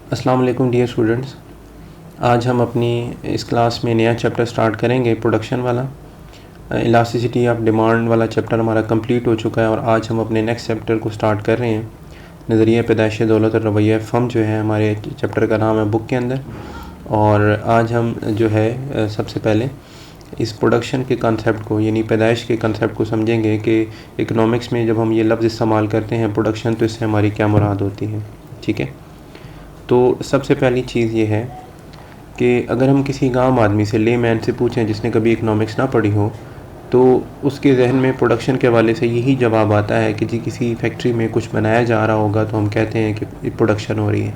अस्सलाम वालेकुम dear students. आज हम अपनी इस क्लास में नया चैप्टर स्टार्ट करेंगे, प्रोडक्शन वाला। इलास्टिसिटी ऑफ डिमांड वाला चैप्टर हमारा कंप्लीट हो चुका है और आज हम अपने नेक्स्ट चैप्टर को स्टार्ट कर रहे हैं। नज़रिया पैदाइश दौलत और रवैया फ़म जो है हमारे चैप्टर का नाम है बुक के अंदर। और आज हम जो है सबसे पहले इस प्रोडक्शन के कंसेप्ट को यानी पैदाइश के कंसेप्ट को समझेंगे कि इकोनॉमिक्स में जब हम ये लफ्ज़ इस्तेमाल करते हैं प्रोडक्शन, तो इससे हमारी क्या मुराद होती है। ठीक है, तो सबसे पहली चीज़ ये है कि अगर हम किसी आम आदमी से, ले मैन से पूछें जिसने कभी इकोनॉमिक्स ना पढ़ी हो, तो उसके जहन में प्रोडक्शन के हवाले से यही जवाब आता है कि जी किसी फैक्ट्री में कुछ बनाया जा रहा होगा तो हम कहते हैं कि प्रोडक्शन हो रही है।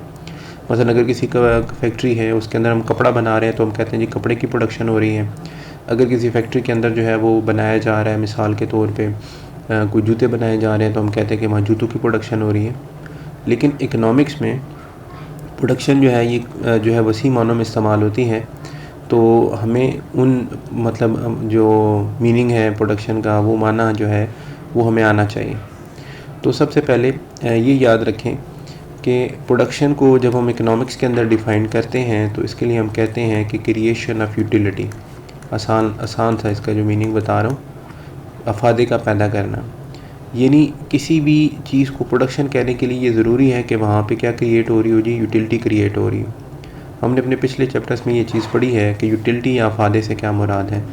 मसलन अगर किसी का फैक्ट्री है, उसके अंदर हम कपड़ा बना रहे हैं तो हम कहते हैं जी कपड़े की प्रोडक्शन हो रही है। अगर किसी फैक्ट्री के अंदर जो है वो बनाया जा रहा है, मिसाल के तौर पे कोई जूते बनाए जा रहे हैं तो हम कहते हैं कि वहाँ जूतों की प्रोडक्शन हो रही है। लेकिन इकोनॉमिक्स में प्रोडक्शन जो है ये जो है वसी मानों में इस्तेमाल होती है। तो हमें उन मतलब जो मीनिंग है प्रोडक्शन का, वो माना जो है वो हमें आना चाहिए। तो सबसे पहले ये याद रखें कि प्रोडक्शन को जब हम इकोनॉमिक्स के अंदर डिफ़ाइन करते हैं तो इसके लिए हम कहते हैं कि क्रिएशन ऑफ यूटिलिटी। आसान था इसका जो मीनिंग बता रहा हूँ, अफादे का पैदा करना। यानी किसी भी चीज़ को प्रोडक्शन कहने के लिए ये ज़रूरी है कि वहाँ पे क्या क्रिएट हो रही हो जी, यूटिलिटी क्रिएट हो रही हो। हमने अपने पिछले चैप्टर्स में ये चीज़ पढ़ी है कि यूटिलिटी या अफादे से क्या मुराद है।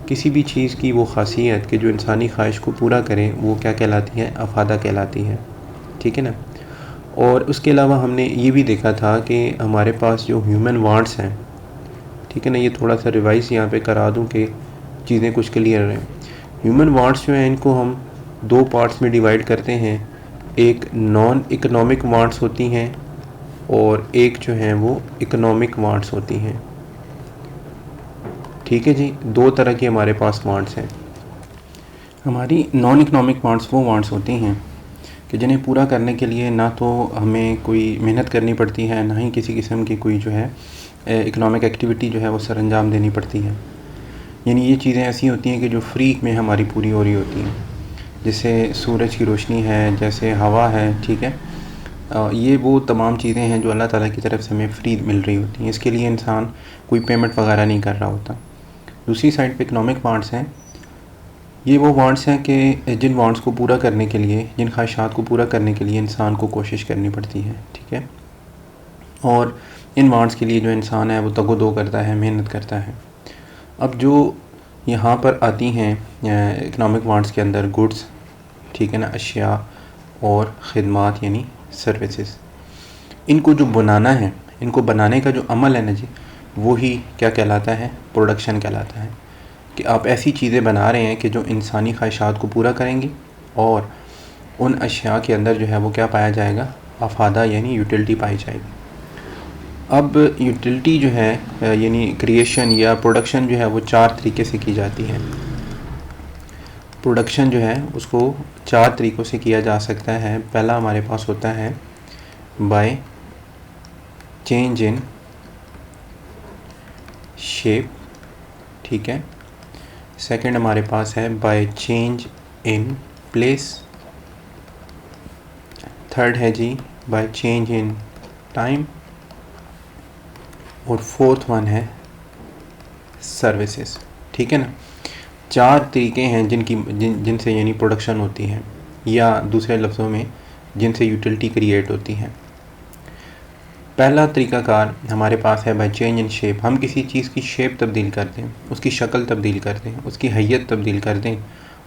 किसी भी चीज़ की वो खासियत कि जो इंसानी ख्वाहिश को पूरा करें वो क्या कहलाती है, अफादा कहलाती है। ठीक है ना। और उसके अलावा हमने ये भी देखा था कि हमारे पास जो ह्यूमन वांट्स हैं, ठीक है ना, ये थोड़ा सा रिवाइज़ यहाँ पे करा दूँ कि चीज़ें कुछ क्लियर रहें। ह्यूमन वांट्स जो हैं इनको हम दो पार्ट्स में डिवाइड करते हैं। एक नॉन इकोनॉमिक वांट्स होती हैं और एक जो है वो इकोनॉमिक वांट्स होती हैं। ठीक है जी, दो तरह की हमारे पास वांट्स हैं। हमारी नॉन इकोनॉमिक वांट्स वो वांट्स होती हैं कि जिन्हें पूरा करने के लिए ना तो हमें कोई मेहनत करनी पड़ती है, ना ही किसी किस्म की कोई जो है इकोनॉमिक एक्टिविटी जो है वो सर अंजाम देनी पड़ती है। यानी ये चीज़ें ऐसी होती हैं कि जो फ्री में हमारी पूरी हो रही होती हैं, जैसे सूरज की रोशनी है, जैसे हवा है। ठीक है, ये वो तमाम चीज़ें हैं जो अल्लाह ताला की तरफ से हमें फ्री मिल रही होती हैं। इसके लिए इंसान कोई पेमेंट वगैरह नहीं कर रहा होता। दूसरी साइड पे इकोनॉमिक वांट्स हैं। ये वो वांट्स हैं कि जिन वांट्स को पूरा करने के लिए, जिन ख्वाहिशात को पूरा करने के लिए इंसान को कोशिश करनी पड़ती है। ठीक है, और इन वांट्स के लिए जो इंसान है वो तगो-दो करता है, मेहनत करता है। अब जो यहाँ पर आती हैं इकोनॉमिक वांट्स के अंदर गुड्स, ठीक है ना, अशिया और ख़िदमात यानी सर्विसेज, इनको जो बनाना है, इनको बनाने का जो अमल है ना जी, वो ही क्या कहलाता है, प्रोडक्शन कहलाता है। कि आप ऐसी चीज़ें बना रहे हैं कि जो इंसानी ख्वाहिशात को पूरा करेंगी और उन अशिया के अंदर जो है वो क्या पाया जाएगा, अफादा यानी यूटिलिटी पाई जाएगी। अब यूटिलिटी जो है यानी क्रिएशन या प्रोडक्शन जो है वो चार तरीके से की जाती है। प्रोडक्शन जो है उसको चार तरीक़ों से किया जा सकता है। पहला हमारे पास होता है बाय चेंज इन शेप। ठीक है, सेकंड हमारे पास है by change in place. Third है जी बाय चेंज इन टाइम। और फोर्थ वन है सर्विसेज। ठीक है ना, चार तरीके हैं जिनसे यानी प्रोडक्शन होती है, या दूसरे लफ्ज़ों में जिनसे यूटिलिटी क्रिएट होती है। पहला तरीक़ाकार हमारे पास है बाय चेंज इन शेप। हम किसी चीज़ की शेप तब्दील कर दें, उसकी शक्ल तब्दील कर दें, उसकी हैयत तब्दील कर दें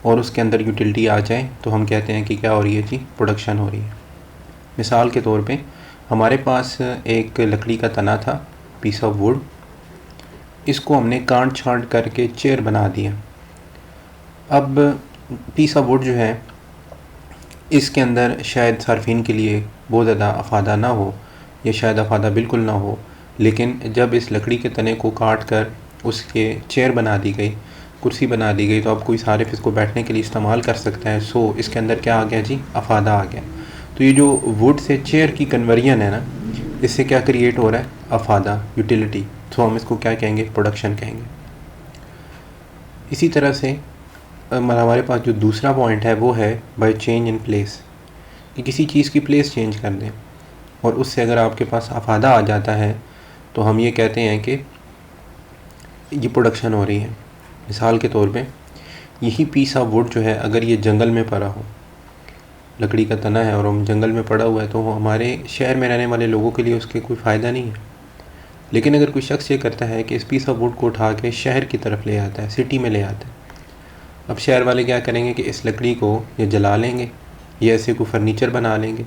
और उसके अंदर यूटिलिटी आ जाए तो हम कहते हैं कि क्या हो रही है जी, प्रोडक्शन हो रही है। मिसाल के तौर पे हमारे पास एक लकड़ी का तना था, पीस ऑफ वुड। इसको हमने काट छांट करके चेयर बना दिया। अब पीस ऑफ वुड जो है इसके अंदर शायद सार्फिन के लिए बहुत ज़्यादा अफादा ना हो, या शायद अफादा बिल्कुल ना हो, लेकिन जब इस लकड़ी के तने को काट कर उसके चेयर बना दी गई, कुर्सी बना दी गई, तो अब कोई सारिफ इसको बैठने के लिए इस्तेमाल कर सकता है। सो इसके अंदर क्या आ गया जी, अफादा आ गया। तो ये जो वुड से चेयर की कन्वर्जन है ना, इससे क्या क्रिएट हो रहा है, अफादा, यूटिलिटी। तो हम इसको क्या कहेंगे, प्रोडक्शन कहेंगे। इसी तरह से हमारे पास जो दूसरा पॉइंट है वो है बाय चेंज इन प्लेस, कि किसी चीज़ की प्लेस चेंज कर दें। और उससे अगर आपके पास अफादा आ जाता है तो हम ये कहते हैं कि ये प्रोडक्शन हो रही है। मिसाल के तौर पे यही पीस ऑफ वुड जो है अगर ये जंगल में पड़ा हो, लकड़ी का तना है और हम जंगल में पड़ा हुआ है, तो हमारे शहर में रहने वाले लोगों के लिए उसके कोई फ़ायदा नहीं है। लेकिन अगर कोई शख्स ये करता है कि इस पीस ऑफ वुड को उठा के शहर की तरफ ले आता है, सिटी में ले आता है, अब शहर वाले क्या करेंगे कि इस लकड़ी को ये जला लेंगे या ऐसे कोई फर्नीचर बना लेंगे,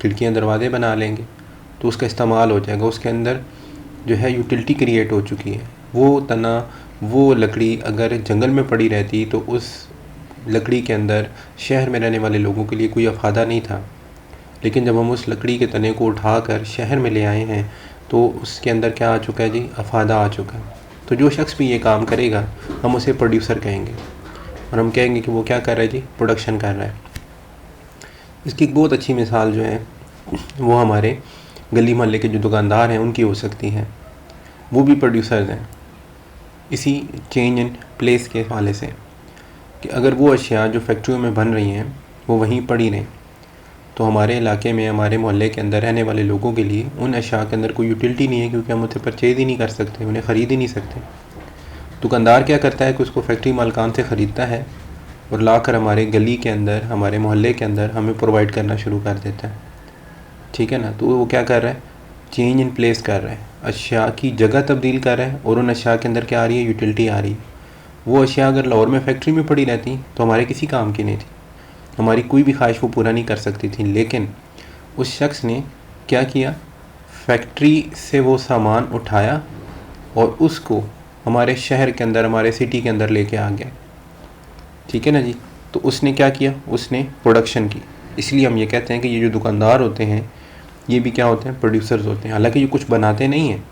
खिड़कियाँ दरवाजे बना लेंगे, तो उसका इस्तेमाल हो जाएगा। उसके अंदर जो है यूटिलिटी क्रिएट हो चुकी है। वो तना, वो लकड़ी अगर जंगल में पड़ी रहती तो उस लकड़ी के अंदर शहर में रहने वाले लोगों के लिए कोई अफादा नहीं था। लेकिन जब हम उस लकड़ी के तने को उठाकर शहर में ले आए हैं तो उसके अंदर क्या आ चुका है जी, अफादा आ चुका है। तो जो शख्स भी ये काम करेगा हम उसे प्रोड्यूसर कहेंगे और हम कहेंगे कि वो क्या कर रहा है जी, प्रोडक्शन कर रहा है। इसकी एक बहुत अच्छी मिसाल जो है वो हमारे गली मोहल्ले के जो दुकानदार हैं उनकी हो सकती है। वो भी प्रोड्यूसर्स हैं इसी चेंज इन प्लेस के हवाले से, कि अगर वो अशिया जो फैक्ट्रियों में बन रही हैं वो वहीं पड़ी रहें तो हमारे इलाके में, हमारे मोहल्ले के अंदर रहने वाले लोगों के लिए उन अशिया के अंदर कोई यूटिलिटी नहीं है, क्योंकि हम उसे परचेज़ ही नहीं कर सकते, उन्हें ख़रीद ही नहीं सकते। दुकानदार क्या करता है कि उसको फैक्ट्री मालिकान से ख़रीदता है और लाकर हमारे गली के अंदर, हमारे मोहल्ले के अंदर हमें प्रोवाइड करना शुरू कर देता है। ठीक है ना। तो वो क्या कर रहा है, चेंज इन प्लेस कर रहा है, अशिया की जगह तब्दील कर रहा है और उन अशिया के अंदर क्या आ रही है, यूटिलिटी आ रही है। वो अशिया अगर लाहौर में फैक्ट्री में पड़ी रहती तो हमारे किसी काम की नहीं थी, हमारी कोई भी ख्वाहिश वो पूरा नहीं कर सकती थी। लेकिन उस शख्स ने क्या किया, फैक्ट्री से वो सामान उठाया और उसको हमारे शहर के अंदर, हमारे सिटी के अंदर लेके आ गया। ठीक है ना जी। तो उसने क्या किया, उसने प्रोडक्शन की। इसलिए हम ये कहते हैं कि ये जो दुकानदार होते हैं ये भी क्या होते हैं, प्रोड्यूसर्स होते हैं। हालांकि ये कुछ बनाते नहीं हैं।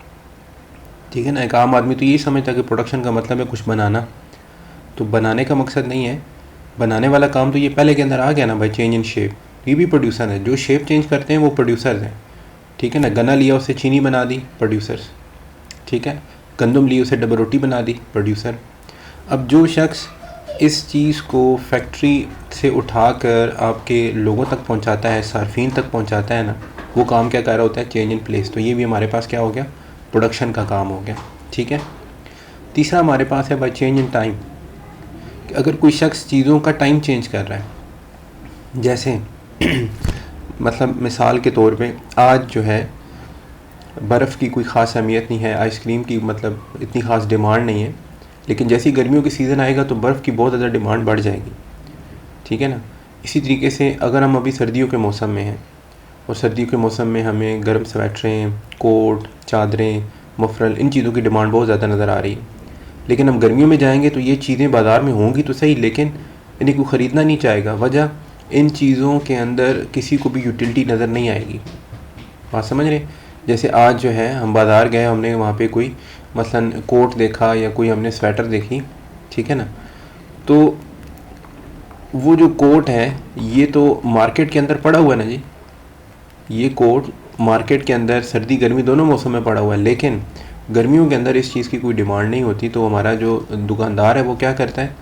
ठीक है ना। एक आम आदमी तो यही समझता है कि प्रोडक्शन का मतलब है कुछ बनाना, तो बनाने का मकसद नहीं है। बनाने वाला काम तो ये पहले के अंदर आ गया ना भाई, चेंज इन शेप। ये भी प्रोड्यूसर है, जो शेप चेंज करते हैं वो प्रोड्यूसर्स हैं। ठीक है ना। गन्ना लिया उससे चीनी बना दी, प्रोड्यूसर्स। ठीक है। गंदम ली उसे डबल रोटी बना दी, प्रोड्यूसर। अब जो शख्स इस चीज़ को फैक्ट्री से उठाकर आपके लोगों तक पहुंचाता है, सार्फिन तक पहुंचाता है ना, वो काम क्या कर रहा होता है, चेंज इन प्लेस। तो ये भी हमारे पास क्या हो गया, प्रोडक्शन का काम हो गया। ठीक है। तीसरा हमारे पास है बाय चेंज इन टाइम। अगर कोई शख्स चीज़ों का टाइम चेंज कर रहा है, जैसे मतलब मिसाल के तौर पे आज जो है बर्फ़ की कोई ख़ास अहमियत नहीं है, आइसक्रीम की मतलब इतनी ख़ास डिमांड नहीं है, लेकिन जैसे ही गर्मियों की सीज़न आएगा तो बर्फ़ की बहुत ज़्यादा डिमांड बढ़ जाएगी। ठीक है ना। इसी तरीके से अगर हम अभी सर्दियों के मौसम में हैं और सर्दियों के मौसम में हमें गर्म स्वेटरें, कोट, चादरें, मफरल, इन चीज़ों की डिमांड बहुत ज़्यादा नज़र आ रही है। लेकिन हम गर्मियों में जाएंगे तो ये चीज़ें बाज़ार में होंगी तो सही, लेकिन इन्हें कोई ख़रीदना नहीं चाहेगा। वजह, इन चीज़ों के अंदर किसी को भी यूटिलिटी नज़र नहीं आएगी। बात समझ रहे। जैसे आज जो है हम बाज़ार गए, हमने वहाँ पे कोई मसलन कोट देखा या कोई हमने स्वेटर देखी, ठीक है ना, तो वो जो कोट है ये तो मार्केट के अंदर पड़ा हुआ है ना जी, ये कोट मार्केट के अंदर सर्दी गर्मी दोनों मौसम में पड़ा हुआ है। लेकिन गर्मियों के अंदर इस चीज़ की कोई डिमांड नहीं होती, तो हमारा जो दुकानदार है वो क्या करता है,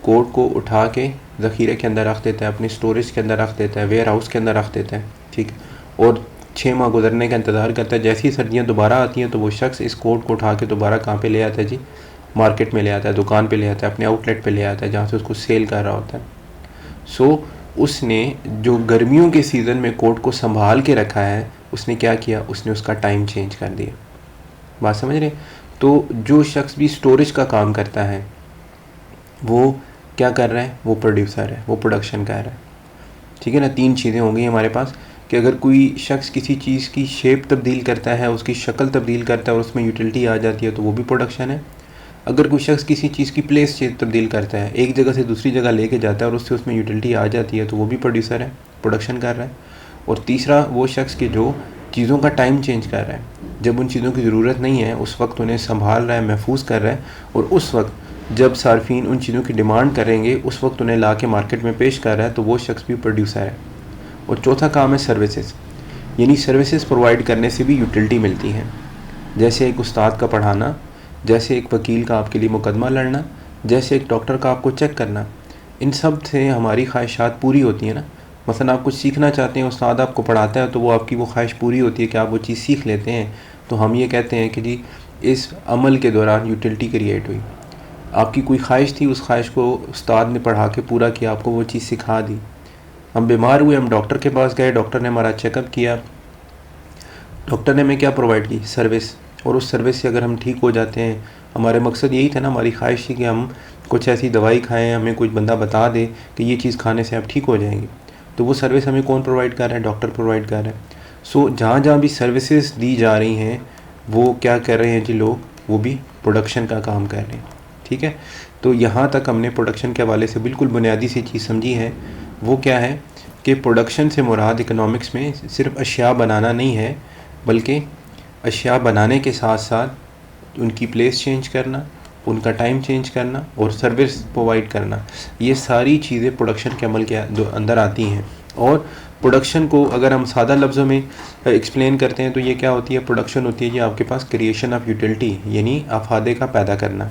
कोट को उठा के ज़ख़ीरे के अंदर रख देता है, अपनी स्टोरेज के अंदर रख देता है, वेयर हाउस के अंदर रख देता है। ठीक। और 6 माह गुजरने का इंतज़ार करता है। जैसी सर्दियाँ दोबारा आती हैं तो वो शख्स इस कोट को उठा के दोबारा कहाँ पे ले आता है जी, मार्केट में ले आता है, दुकान पे ले आता है, अपने आउटलेट पे ले आता है, जहाँ से उसको सेल कर रहा होता है। सो उसने जो गर्मियों के सीज़न में कोट को संभाल के रखा है, उसने क्या किया, उसने उसका टाइम चेंज कर दिया। बात समझ रहे। तो जो शख्स भी स्टोरेज का काम करता है वो क्या कर रहा है, वो प्रोड्यूसर है, वो प्रोडक्शन कर रहा है। ठीक है ना। 3 चीज़ें होंगी हमारे पास कि अगर कोई शख्स किसी चीज़ की शेप तब्दील करता है, उसकी शक्ल तब्दील करता है और उसमें यूटिलिटी आ जाती है तो वो भी प्रोडक्शन है। अगर कोई शख्स किसी चीज़ की प्लेस तब्दील करता है, एक जगह से दूसरी जगह लेके जाता है और उससे उसमें यूटिलिटी आ जाती है तो वो भी प्रोड्यूसर है, प्रोडक्शन कर रहा है। और तीसरा वो शख्स के जो चीज़ों का टाइम चेंज कर रहा है, जब उन चीज़ों की ज़रूरत नहीं है उस वक्त उन्हें संभाल रहा है, महफूज कर रहा है, और उस वक्त जब सार्फिन उन चीज़ों की डिमांड करेंगे उस वक्त उन्हें ला के मार्केट में पेश कर रहा है, तो वो शख्स भी प्रोड्यूसर है। और चौथा काम है सर्विसेज, यानी सर्विसेज प्रोवाइड करने से भी यूटिलिटी मिलती है। जैसे एक उस्ताद का पढ़ाना, जैसे एक वकील का आपके लिए मुकदमा लड़ना, जैसे एक डॉक्टर का आपको चेक करना, इन सब से हमारी ख्वाहिशात पूरी होती हैं ना। मसलन आप कुछ सीखना चाहते हैं, उस्ताद आपको पढ़ाता है तो वो आपकी वो ख्वाहिश पूरी होती है कि आप वो चीज़ सीख लेते हैं, तो हम ये कहते हैं कि जी इस अमल के दौरान यूटिलिटी क्रिएट हुई। आपकी कोई ख्वाहिश थी, उस ख्वाहिश को उस्ताद ने पढ़ा के पूरा किया, आपको वो चीज़ सिखा दी। हम बीमार हुए, हम डॉक्टर के पास गए, डॉक्टर ने हमारा चेकअप किया, डॉक्टर ने हमें क्या प्रोवाइड की, सर्विस, और उस सर्विस से अगर हम ठीक हो जाते हैं, हमारे मकसद यही था ना, हमारी ख्वाहिश थी कि हम कुछ ऐसी दवाई खाएं, हमें कुछ बंदा बता दे कि ये चीज़ खाने से आप ठीक हो जाएंगे, तो वो सर्विस हमें कौन प्रोवाइड कर रहा है, डॉक्टर प्रोवाइड कर रहा है। सो जहाँ जहाँ भी सर्विसेज दी जा रही हैं वो क्या कर रहे हैं जी लोग, वो भी प्रोडक्शन का काम कर रहे हैं। ठीक है, तो यहाँ तक हमने प्रोडक्शन के हवाले से बिल्कुल बुनियादी सी चीज़ समझी है। वो क्या है कि प्रोडक्शन से मुराद इकनॉमिक्स में सिर्फ अशिया बनाना नहीं है, बल्कि अशिया बनाने के साथ साथ उनकी प्लेस चेंज करना, उनका टाइम चेंज करना और सर्विस प्रोवाइड करना, ये सारी चीज़ें प्रोडक्शन के अमल के अंदर आती हैं। और प्रोडक्शन को अगर हम सादा लफ्ज़ों में एक्सप्लेन करते हैं तो ये क्या होती है, प्रोडक्शन होती है जी आपके पास क्रिएशन ऑफ यूटिलिटी, यानी अफादे का पैदा करना।